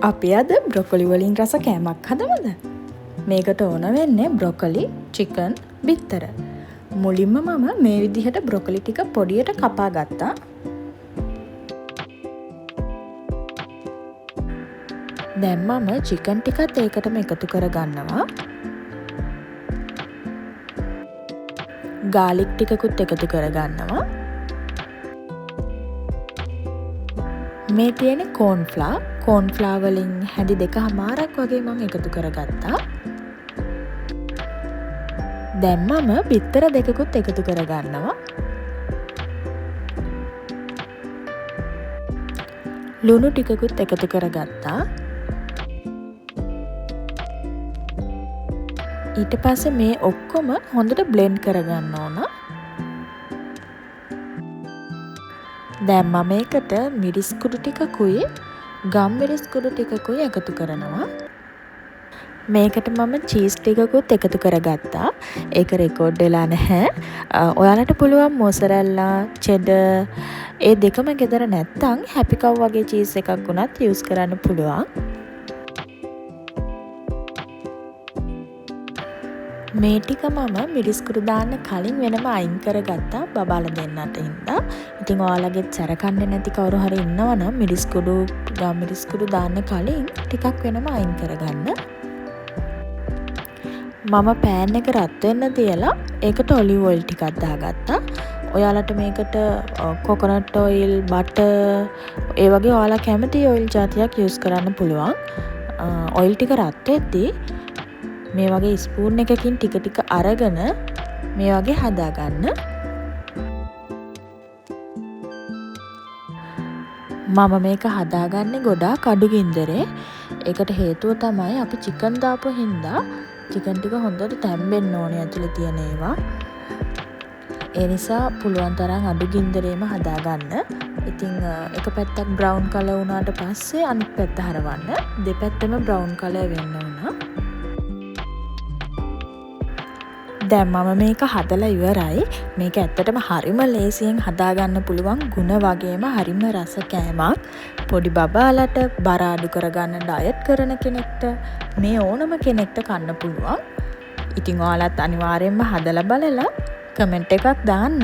අපි අද බ්‍රොකොලි වලින් රස කෑමක් හදමුද? මේකට ඕන වෙන්නේ බ්‍රොකොලි, චිකන්, බිත්තර. මුලින්ම මම මේ විදිහට බ්‍රොකොලි ටික පොඩියට කපා ගත්තා. දැන් මම චිකන් ටිකත් ඒකටම එකතු කරගන්නවා. ගාලික් ටිකකුත් එකතු කරගන්නවා. මේ තියෙන කෝන්ෆ්ලා වලින් හැඳි 2.5ක් වගේ මම එකතු කරගත්තා. දැන් මම බිත්තර දෙකකුත් එකතු කරගන්නවා. ලුණු ටිකකුත් එකතු කරගත්තා. ඊට පස්සේ මේ ඔක්කොම හොඳට බ්ලෙන්ඩ් කරගන්න ඕන. දැන් මම මේකට මිරිස් කුඩු ටිකකුයි ගම් මිරිස් කුඩු ටිකකුයි එකතු කරනවා. මේකට මම චීස් ටිකකුත් එකතු කරගත්තා. ඒක රෙකෝඩ් වෙලා නැහැ. ඔයාලට පුළුවන් මොසරෙල්ලා, චෙඩර් ඒ දෙකම ගෙදර නැත්නම් හැපි කව් වගේ චීස් එකක් උනත් යූස් කරන්න පුළුවන්. මේ ටික මම මිරිස් කුඩු දාන්න කලින් වෙනම අයින් කරගත්තා බබාලා දෙන්නට හින්දා. ඉතින් ඔයාලගෙත් සැරකන්නේ නැති කවුරු හරි ඉන්නවනම් මිරිස් කුඩු දාන්න කලින් ටිකක් වෙනම අයින් කරගන්න. මම පෑන් එක රත් වෙන්න තියලා ඒකට ඔලිව් ඔයිල් ටිකක් දාගත්තා. ඔයාලට මේකට කොකොනට් ඔයිල්, බටර් ඒ වගේ ඔයාලා කැමති ඔයිල් జాතියක් යූස් කරන්න පුළුවන්. ඔයිල් ටික රත් වෙද්දී මේ වගේ ස්පූන් එකකින් ටික ටික අරගෙන මේ වගේ හදාගන්න. මම මේක හදාගන්නේ ගොඩාක් අඩු ගින්දරේ. ඒකට හේතුව තමයි අපි චිකන් දාපු හින්දා චිකන් ටික හොඳට තැම්බෙන්න ඕනේ ඇතුලේ තියෙන ඒවා. ඒ නිසා පුළුවන් තරම් අඩු ගින්දරේම හදාගන්න. ඉතින් එක පැත්තක් බ්‍රවුන් කලර් වුණාට පස්සේ අනිත් පැත්ත හරවන්න. දෙපැත්තම බ්‍රවුන් කලර් වෙන්න ඕන. දැන් මම මේක හදලා ඉවරයි. මේක ඇත්තටම හරිම ලේසියෙන් හදාගන්න පුළුවන් ගුණ වගේම හරිම රස කෑමක්. පොඩි බබාලට බර අඩු කරගන්න ඩයට් කරන කෙනෙක්ට මේ ඕනම කෙනෙක්ට කන්න පුළුවන්. ඉතින් ඔයාලත් අනිවාර්යෙන්ම හදලා බලලා කමෙන්ට් එකක් දාන්න.